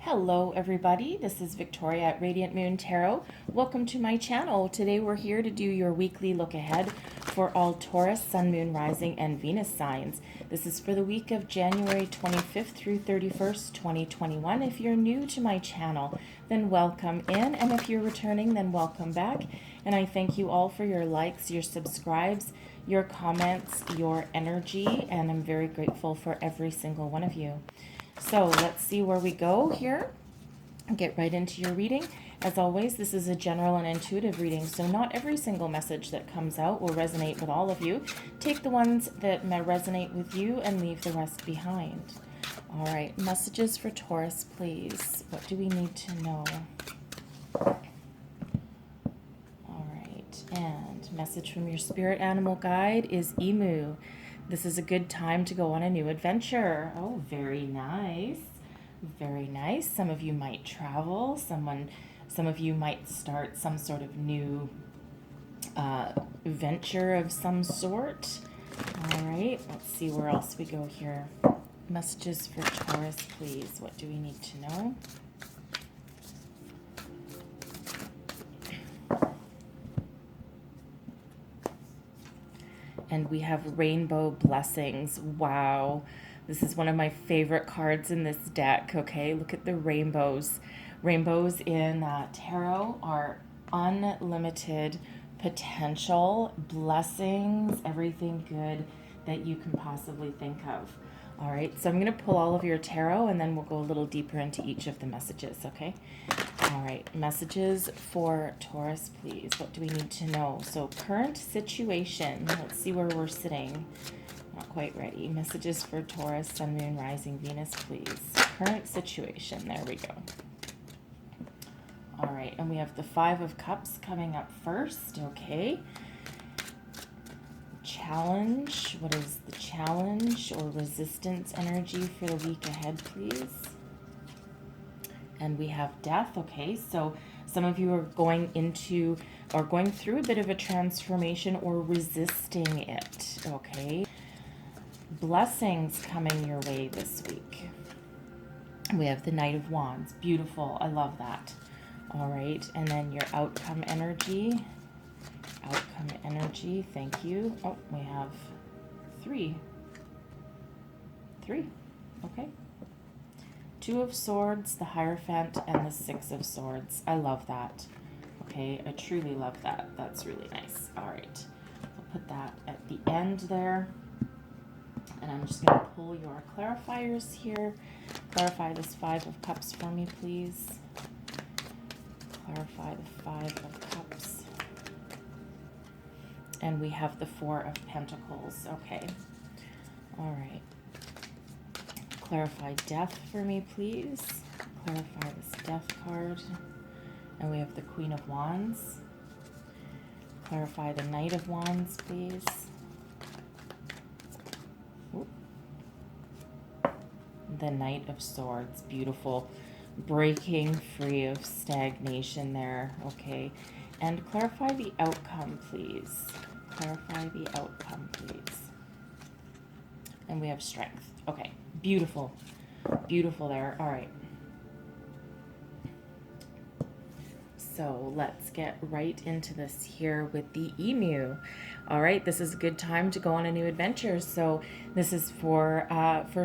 Hello everybody, this is Victoria at Radiant Moon Tarot. Welcome to my channel. Today we're here to do your weekly look ahead for all Taurus, Sun, Moon, Rising, and Venus signs. This is for the week of January 25th through 31st, 2021. If you're new to my channel, then welcome in, and if you're returning, then welcome back. And I thank you all for your likes, your subscribes, your comments, your energy, and I'm very grateful for every single one of you. So let's see where we go here. Get right into your reading. As always, this is a general and intuitive reading, so not every single message that comes out will resonate with all of you. Take the ones that may resonate with you and leave the rest behind. All right, messages for Taurus, please. What do we need to know? All right, and message from your spirit animal guide is Emu. This is a good time to go on a new adventure. Oh, very nice. Very nice. Some of you might travel. Some of you might start some sort of new venture of some sort. All right, let's see where else we go here. Messages for Taurus, please. What do we need to know? And we have Rainbow Blessings. Wow. This is one of my favorite cards in this deck, okay? Look at the rainbows. Rainbows in tarot are unlimited potential, blessings, everything good that you can possibly think of. All right, so I'm going to pull all of your tarot and then we'll go a little deeper into each of the messages, okay? All right, messages for Taurus, please. What do we need to know? So current situation. Let's see where we're sitting. Not quite ready. Messages for Taurus, Sun, Moon, Rising, Venus, please. Current situation. There we go. All right, and we have the Five of Cups coming up first, okay? Challenge. What is the challenge or resistance energy for the week ahead, please? And we have Death. Okay, so some of you are going through a bit of a transformation or resisting it. Okay, blessings coming your way this week. We have the Knight of Wands. Beautiful. I love that. All right, and then your outcome energy. Outcome energy, thank you. Oh, we have three, okay. Two of Swords, the Hierophant, and the Six of Swords. I love that. Okay, I truly love that. That's really nice. All right, I'll put that at the end there. And I'm just going to pull your clarifiers here. Clarify this Five of Cups for me, please. Clarify the Five of Cups. And we have the Four of Pentacles. Okay. All right. Clarify Death for me, please. Clarify this Death card. And we have the Queen of Wands. Clarify the Knight of Wands, please. Oop. The Knight of Swords. Beautiful. Breaking free of stagnation there. Okay. And clarify the outcome, please. Clarify the outcome, please. And we have Strength. Okay, beautiful. Beautiful there. All right. So let's get right into this here with the Emu. All right, this is a good time to go on a new adventure. So this is for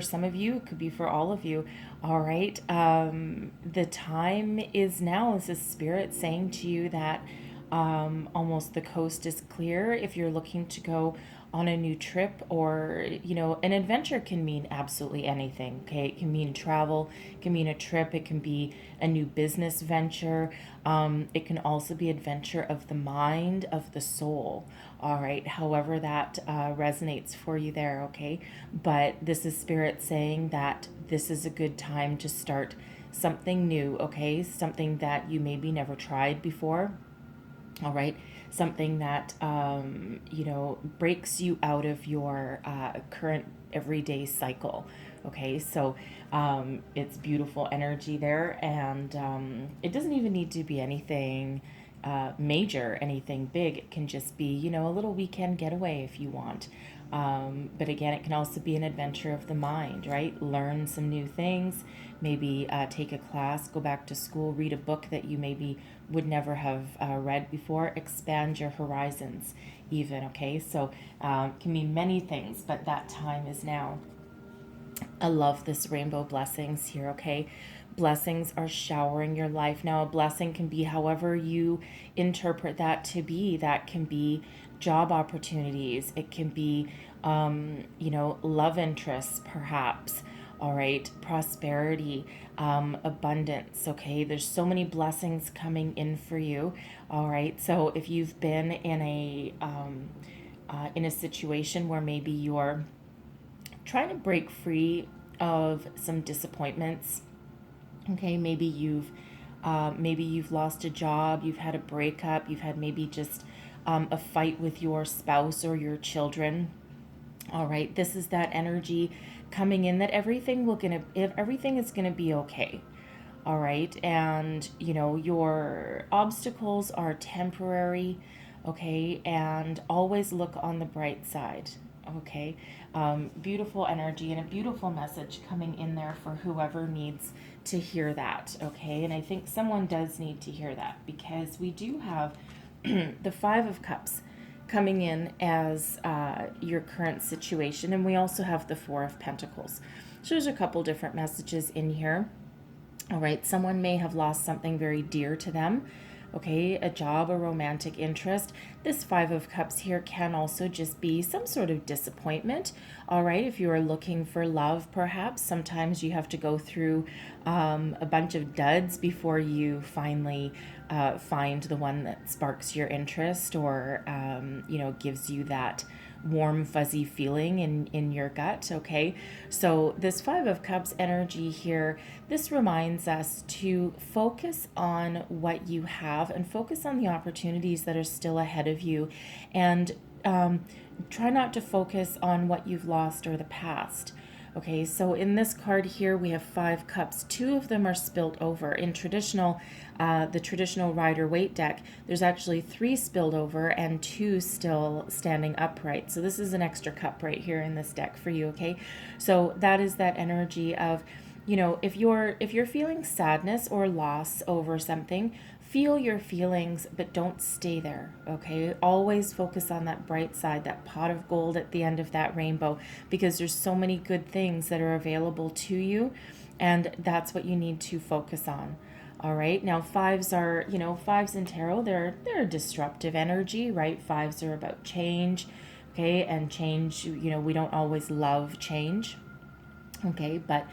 some of you, it could be for all of you. All right, the time is now. This is Spirit saying to you that almost the coast is clear if you're looking to go on a new trip, or an adventure can mean absolutely anything. Okay, it can mean travel, it can mean a trip, it can be a new business venture, it can also be adventure of the mind, of the soul. All right, however that resonates for you there. Okay, but this is Spirit saying that this is a good time to start something new. Okay, something that you maybe never tried before. All right, something that breaks you out of your current everyday cycle. Okay, so it's beautiful energy there, and it doesn't even need to be anything major, anything big. It can just be a little weekend getaway if you want. But again, it can also be an adventure of the mind, right? Learn some new things, maybe take a class, go back to school, read a book that you maybe would never have read before, expand your horizons even, okay? So it can mean many things, but that time is now. I love this rainbow blessings here, okay? Blessings are showering your life. Now, a blessing can be however you interpret that to be. That can be job opportunities, it can be, love interests, perhaps. All right, prosperity, abundance. Okay, there's so many blessings coming in for you. All right, so if you've been in a situation where maybe you're trying to break free of some disappointments. Okay, maybe you've lost a job, you've had a breakup, you've had maybe just a fight with your spouse or your children. All right, this is that energy coming in that everything is gonna be okay. All right, and your obstacles are temporary. Okay, and always look on the bright side. Okay, beautiful energy and a beautiful message coming in there for whoever needs to hear that. Okay, and I think someone does need to hear that, because we do have the Five of Cups coming in as your current situation, and we also have the Four of Pentacles. So there's a couple different messages in here. All right, someone may have lost something very dear to them. Okay, a job, a romantic interest. This Five of Cups here can also just be some sort of disappointment. All right, if you are looking for love, perhaps sometimes you have to go through a bunch of duds before you finally find the one that sparks your interest, or gives you that warm fuzzy feeling in your gut. Okay, so this Five of Cups energy here, this reminds us to focus on what you have and focus on the opportunities that are still ahead of you, and try not to focus on what you've lost or the past. Okay, so in this card here, we have Five Cups. Two of them are spilt over. In the traditional Rider-Waite deck, there's actually three spilled over and two still standing upright. So this is an extra cup right here in this deck for you, okay? So that is that energy of, if you're feeling sadness or loss over something, feel your feelings, but don't stay there, okay? Always focus on that bright side, that pot of gold at the end of that rainbow, because there's so many good things that are available to you, and that's what you need to focus on. All right, now fives in tarot, they're a disruptive energy, right? Fives are about change, okay? And change, we don't always love change, okay? But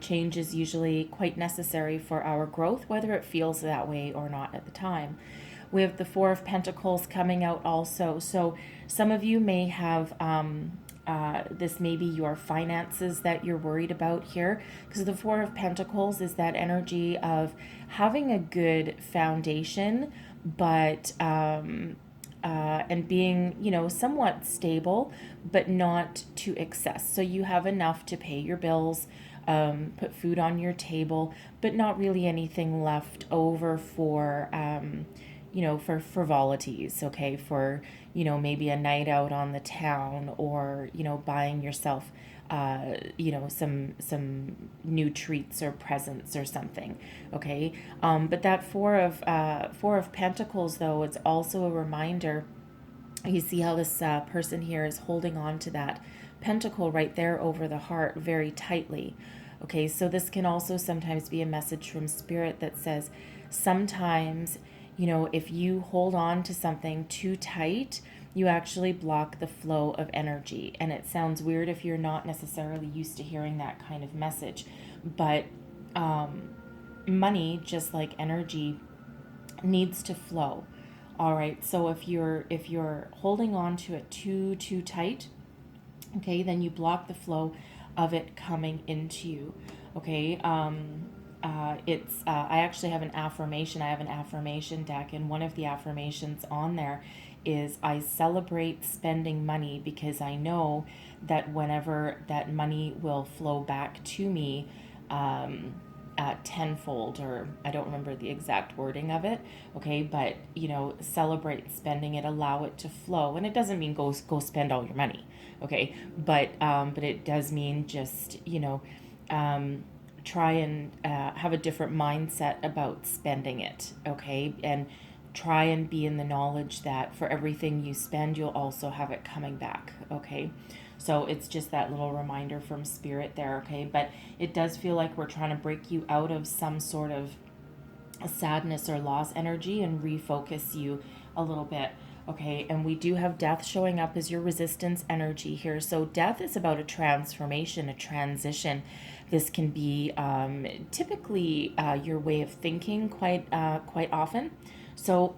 change is usually quite necessary for our growth, whether it feels that way or not at the time. We have the Four of Pentacles coming out also. So some of you may have this may be your finances that you're worried about here, because the Four of Pentacles is that energy of having a good foundation, but and being, somewhat stable, but not to excess. So you have enough to pay your bills, put food on your table, but not really anything left over for, for frivolities, okay? For, maybe a night out on the town, or, buying yourself, some new treats or presents or something, okay? But that Four of Pentacles, though, it's also a reminder. You see how this person here is holding on to that pentacle right there over the heart very tightly. Okay, so this can also sometimes be a message from spirit that says sometimes, if you hold on to something too tight, you actually block the flow of energy. And it sounds weird if you're not necessarily used to hearing that kind of message, but money, just like energy, needs to flow. All right, so if you're holding on to it too tight, okay, then you block the flow of it coming into you. Okay, I actually have an affirmation. I have an affirmation deck, and one of the affirmations on there is, I celebrate spending money because I know that whenever that money will flow back to me, tenfold, or I don't remember the exact wording of it. Okay, but celebrate spending it, allow it to flow, and it doesn't mean go spend all your money. Okay, but it does mean just try and have a different mindset about spending it. Okay, and try and be in the knowledge that for everything you spend, you'll also have it coming back. Okay. So it's just that little reminder from spirit there. Okay. But it does feel like we're trying to break you out of some sort of a sadness or loss energy and refocus you a little bit. Okay. And we do have death showing up as your resistance energy here. So death is about a transformation, a transition. This can be typically your way of thinking quite often. So,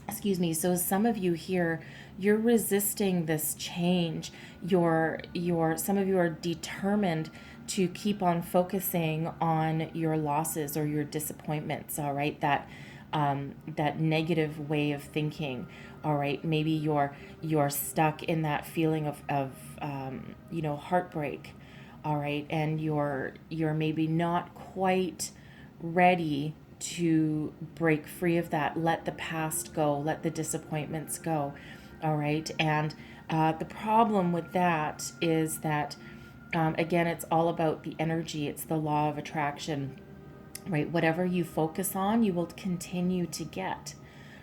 excuse me. So some of you here, you're resisting this change. Some of you are determined to keep on focusing on your losses or your disappointments. All right, that negative way of thinking. All right, maybe you're stuck in that feeling of heartbreak. All right, and you're maybe not quite ready to break free of that. Let the past go, let the disappointments go. All right, and the problem with that is that again, it's all about the energy. It's the law of attraction, right? Whatever you focus on, you will continue to get.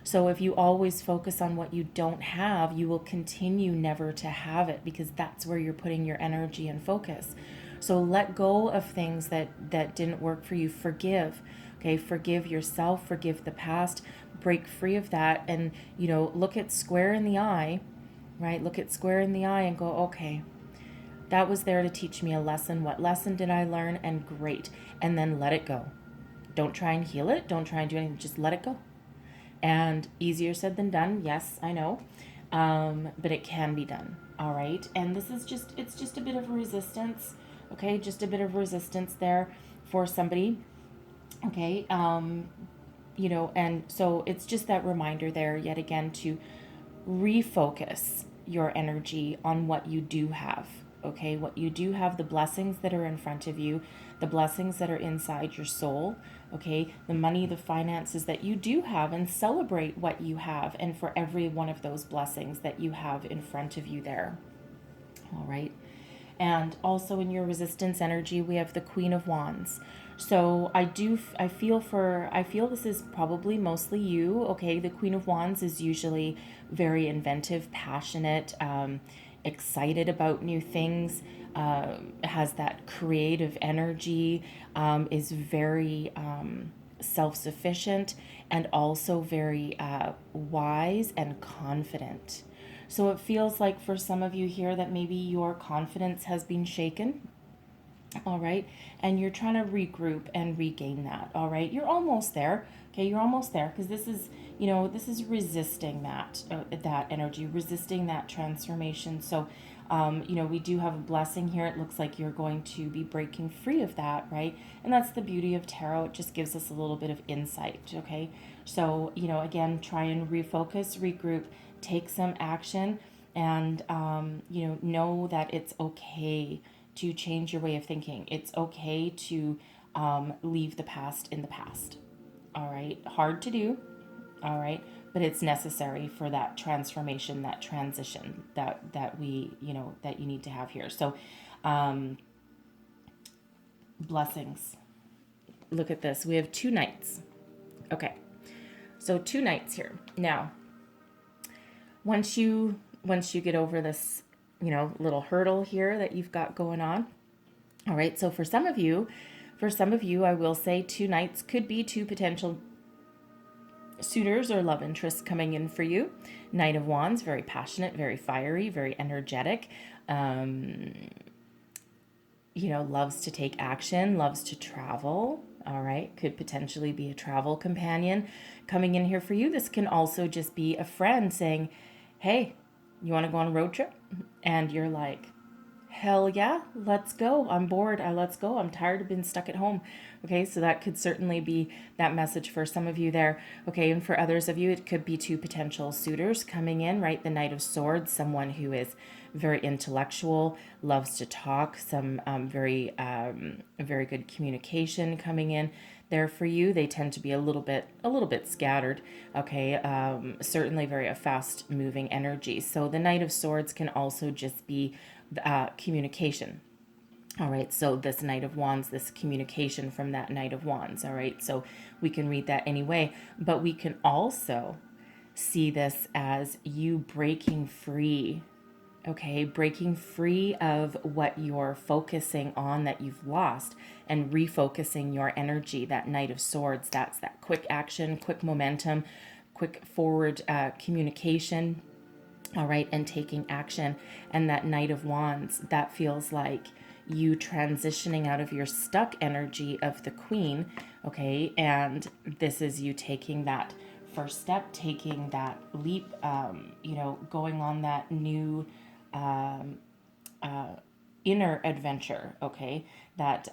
So if you always focus on what you don't have, you will continue never to have it, because that's where you're putting your energy and focus. So let go of things that didn't work for you. Forgive. Okay, forgive yourself, forgive the past, break free of that, and look it square in the eye, right? Look it square in the eye and go, okay, that was there to teach me a lesson. What lesson did I learn? And great. And then let it go. Don't try and heal it. Don't try and do anything. Just let it go. And easier said than done. Yes, I know. But it can be done. All right. And it's just a bit of resistance. Okay. Just a bit of resistance there for somebody. Okay. And so it's just that reminder there yet again to refocus your energy on what you do have. Okay, what you do have, the blessings that are in front of you, the blessings that are inside your soul. Okay, the money, the finances that you do have, and celebrate what you have, and for every one of those blessings that you have in front of you there. All right. And also in your resistance energy, we have the Queen of Wands. So I feel this is probably mostly you. Okay, the Queen of Wands is usually very inventive, passionate, excited about new things, has that creative energy, is very self-sufficient, and also very wise and confident. So it feels like for some of you here that maybe your confidence has been shaken. All right. And you're trying to regroup and regain that. All right. You're almost there. Okay. You're almost there, because this is resisting that energy, resisting that transformation. So, we do have a blessing here. It looks like you're going to be breaking free of that. Right. And that's the beauty of tarot. It just gives us a little bit of insight. Okay. So, again, try and refocus, regroup, take some action, and, know that it's okay to change your way of thinking. It's okay to leave the past in the past. All right. Hard to do. All right. But it's necessary for that transformation, that transition that you need to have here. So blessings. Look at this. We have 2 knights. Okay. So 2 knights here. Now, once you get over this little hurdle here that you've got going on. All right. So for some of you, I will say 2 knights could be 2 potential suitors or love interests coming in for you. Knight of Wands, very passionate, very fiery, very energetic. Loves to take action, loves to travel. All right. Could potentially be a travel companion coming in here for you. This can also just be a friend saying, hey, you want to go on a road trip? And you're like, hell yeah, let's go. I'm bored. Let's go. I'm tired of being stuck at home. Okay, so that could certainly be that message for some of you there. Okay, and for others of you, it could be 2 potential suitors coming in, right? The Knight of Swords, someone who is very intellectual, loves to talk, some very good communication coming in there for you. They tend to be a little bit scattered. Okay, certainly very a fast moving energy. So the Knight of Swords can also just be communication. All right, so this Knight of Wands, this communication from that Knight of Wands. All right, so we can read that anyway, but we can also see this as you breaking free. Okay, breaking free of what you're focusing on that you've lost and refocusing your energy. That Knight of Swords, that's that quick action, quick momentum, quick forward communication. All right, and taking action. And that Knight of Wands, that feels like you transitioning out of your stuck energy of the Queen. Okay, and this is you taking that first step, taking that leap, going on that new inner adventure. Okay, that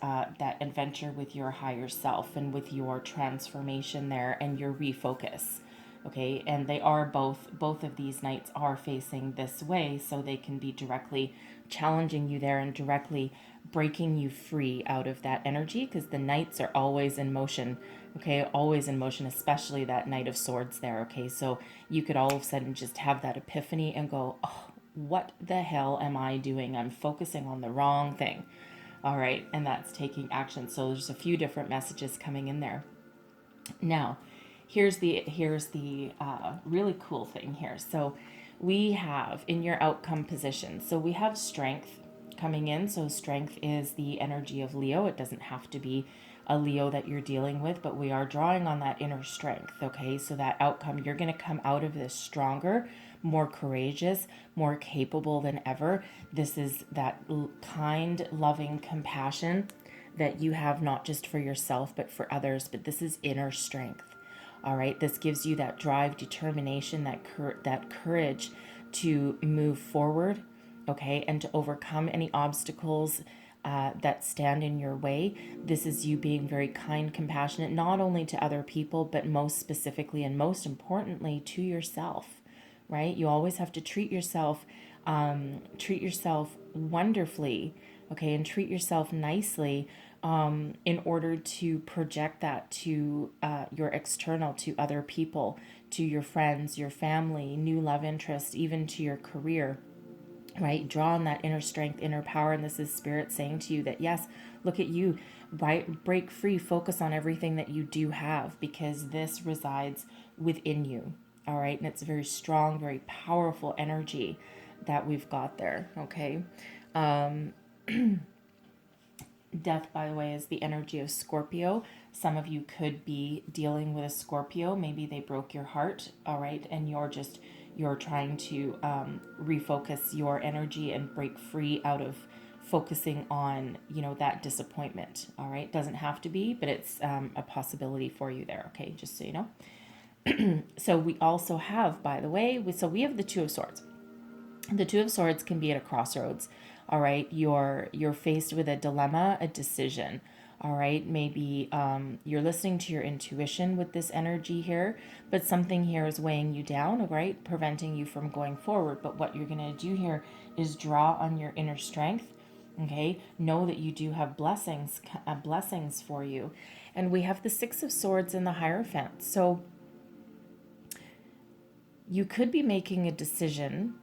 adventure with your higher self and with your transformation there and your refocus. Okay, and they are both of these knights are facing this way, so they can be directly challenging you there and directly breaking you free out of that energy, because the knights are always in motion. Okay, always in motion, especially that Knight of Swords there. Okay, so you could all of a sudden just have that epiphany and go, oh, what the hell am I doing? I'm focusing on the wrong thing. All right, and that's taking action. So there's a few different messages coming in there. Now, here's the really cool thing here. So we have in your outcome position, so we have strength coming in. So strength is the energy of Leo. It doesn't have to be a Leo that you're dealing with, but we are drawing on that inner strength. Okay, so that outcome, you're going to come out of this stronger, more courageous, more capable than ever. This is that kind, loving compassion that you have, not just for yourself but for others. But this is inner strength. All right, this gives you that drive, determination, that courage to move forward. Okay, and to overcome any obstacles that stand in your way. This is you being very kind, compassionate, not only to other people, but most specifically and most importantly to yourself. Right? You always have to treat yourself wonderfully, okay, and treat yourself nicely in order to project that to your external, to other people, to your friends, your family, new love interests, even to your career. Right? Draw on that inner strength, inner power. And this is Spirit saying to you that, yes, look at you, right? Break free, focus on everything that you do have, because this resides within you. All right. And it's a very strong, very powerful energy that we've got there. Okay. Death, by the way, is the energy of Scorpio. Some of you could be dealing with a Scorpio. Maybe they broke your heart. All right. And you're trying to refocus your energy and break free out of focusing on, that disappointment. All right. Doesn't have to be, but it's a possibility for you there. Okay. Just so you know. So we also have, by the way, we have the Two of Swords. The Two of Swords can be at a crossroads. All right. You're faced with a dilemma, a decision. All right, maybe you're listening to your intuition with this energy here, but something here is weighing you down, all right, preventing you from going forward. But what you're going to do here is draw on your inner strength, okay? Know that you do have blessings for you. And we have the Six of Swords in the Hierophant. So you could be making a decision,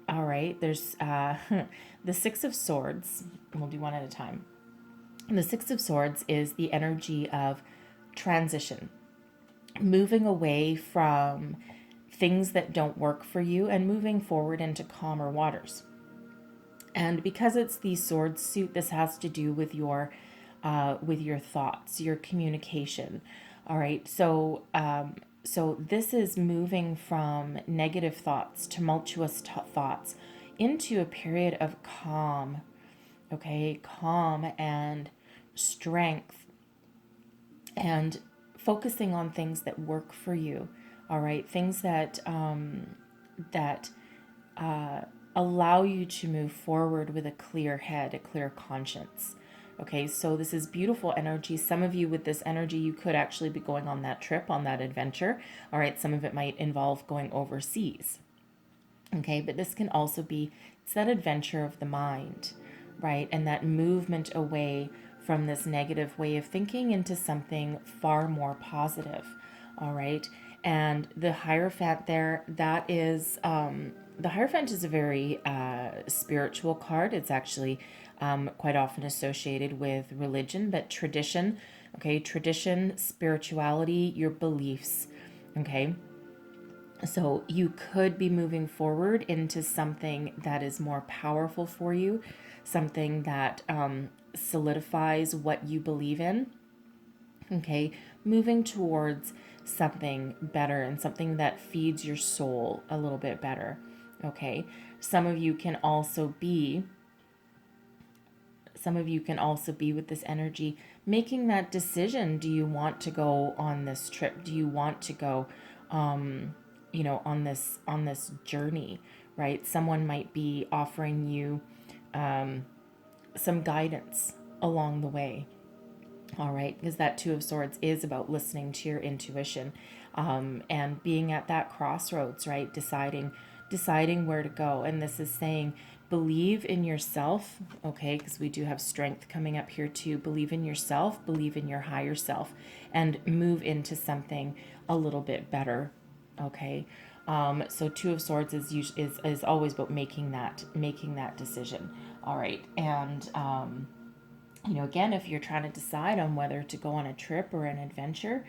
all right? There's the Six of Swords, and we'll do one at a time. And the Six of Swords is the energy of transition, moving away from things that don't work for you and moving forward into calmer waters. And because it's the sword suit, this has to do with your thoughts, your communication. All right, so this is moving from negative thoughts, tumultuous thoughts, into a period of calm. Okay, calm and strength, and focusing on things that work for you. All right, things that allow you to move forward with a clear head, a clear conscience. Okay, so this is beautiful energy. Some of you with this energy, you could actually be going on that trip, on that adventure. All right, some of it might involve going overseas. Okay, but this can also be it's that adventure of the mind, right? And that movement away from this negative way of thinking into something far more positive. All right. And the Hierophant there, that is, the Hierophant is a very spiritual card. It's actually quite often associated with religion, but tradition, okay, tradition, spirituality, your beliefs, okay. So you could be moving forward into something that is more powerful for you, something that solidifies what you believe in, okay, moving towards something better and something that feeds your soul a little bit better, okay. Some of you can also be with this energy making that decision. Do you want to go on this trip? Do you want to go on this journey, right? Someone might be offering you some guidance along the way. All right, because that Two of Swords is about listening to your intuition, and being at that crossroads, right? Deciding where to go. And this is saying, believe in yourself, okay? Because we do have strength coming up here too. Believe in yourself, believe in your higher self, and move into something a little bit better, okay? So Two of Swords is always about making that decision. All right, and again, if you're trying to decide on whether to go on a trip or an adventure,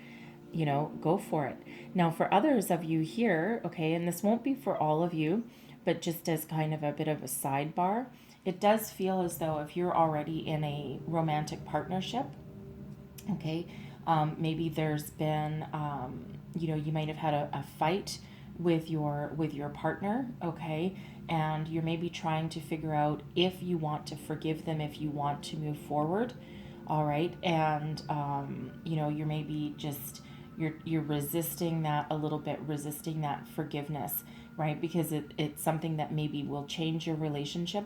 go for it. Now, for others of you here, okay, and this won't be for all of you, but just as kind of a bit of a sidebar, it does feel as though if you're already in a romantic partnership, okay, maybe there's been, you might have had a fight with your partner, okay, and you're maybe trying to figure out if you want to forgive them, if you want to move forward, all right, and you're maybe just you're resisting that a little bit, resisting that forgiveness, right, because it's something that maybe will change your relationship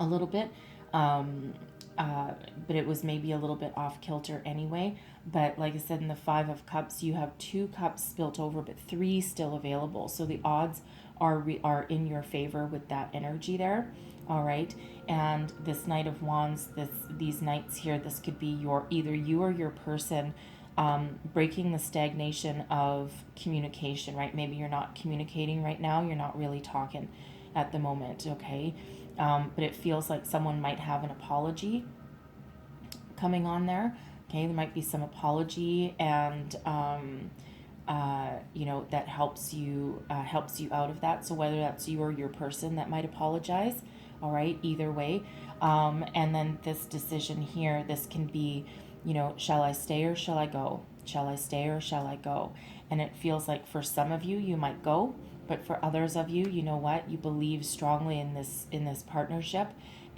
a little bit, but it was maybe a little bit off kilter anyway. But like I said, in the Five of Cups, you have 2 cups spilt over, but 3 still available. So the odds are in your favor with that energy there. All right. And this Knight of Wands, these knights here, this could be either you or your person breaking the stagnation of communication, right? Maybe you're not communicating right now. You're not really talking at the moment, okay? But it feels like someone might have an apology coming on there. Okay, there might be some apology, and that helps you out of that. So whether that's you or your person that might apologize, all right, either way. And then this decision here, this can be, shall I stay or shall I go? Shall I stay or shall I go? And it feels like for some of you, you might go, but for others of you, you know what? You believe strongly in this partnership,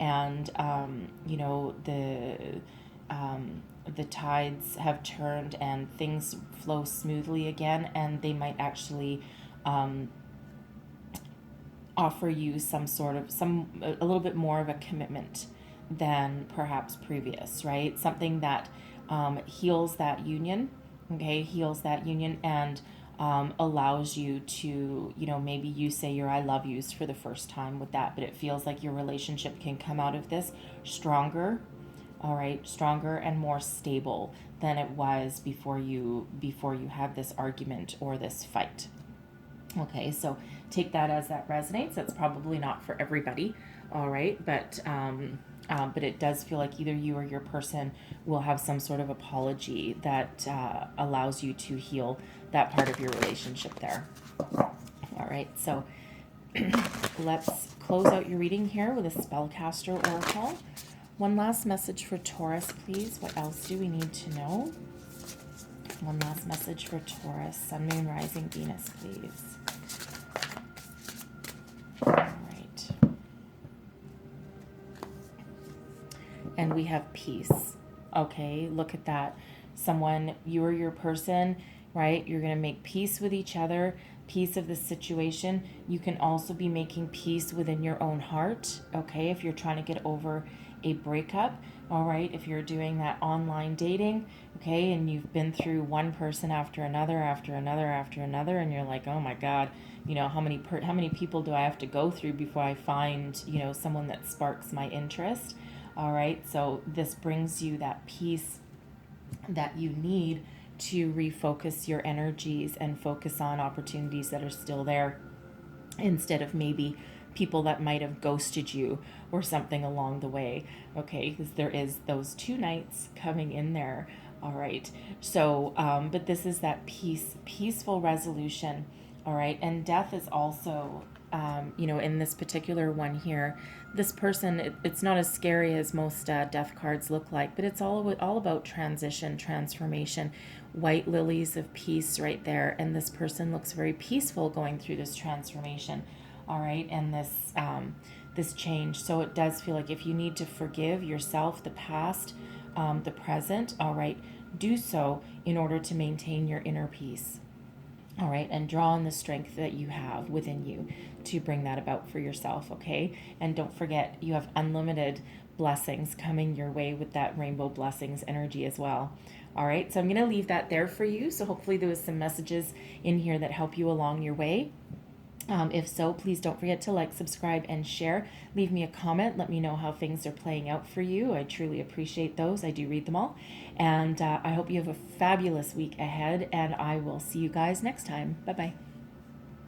and the tides have turned and things flow smoothly again, and they might actually offer you a little bit more of a commitment than perhaps previous, right? Something that heals that union, okay? Heals that union, and allows you to, maybe you say your I love yous for the first time with that, but it feels like your relationship can come out of this stronger, all right, stronger and more stable than it was before you had this argument or this fight. Okay, so take that as that resonates. That's probably not for everybody, all right, but it does feel like either you or your person will have some sort of apology that allows you to heal that part of your relationship there. All right, so let's close out your reading here with a Spellcaster Oracle. One last message for Taurus, please. What else do we need to know? One last message for Taurus, Sun, Moon, Rising, Venus, please. All right. And we have peace. Okay, look at that. Someone, you or your person, right? You're going to make peace with each other, peace of the situation. You can also be making peace within your own heart, okay? If you're trying to get over a breakup. All right, if you're doing that online dating, okay, and you've been through one person after another, after another, after another, and you're like, oh my God, how many people do I have to go through before I find, someone that sparks my interest? All right, so this brings you that peace that you need to refocus your energies and focus on opportunities that are still there, instead of maybe people that might have ghosted you or something along the way. Okay, because there is those two nights coming in there. All right, so but this is that peaceful resolution. All right, and death is also, in this particular one here, this person, it's not as scary as most death cards look like, but it's all about transition, transformation, white lilies of peace right there, and this person looks very peaceful going through this transformation. All right, and this change. So it does feel like if you need to forgive yourself, the past, the present, all right, do so in order to maintain your inner peace. All right, and draw on the strength that you have within you to bring that about for yourself, okay? And don't forget, you have unlimited blessings coming your way with that rainbow blessings energy as well. All right, so I'm going to leave that there for you. So hopefully there was some messages in here that help you along your way. If so, please don't forget to like, subscribe, and share. Leave me a comment. Let me know how things are playing out for you. I truly appreciate those. I do read them all. And I hope you have a fabulous week ahead, and I will see you guys next time. Bye-bye.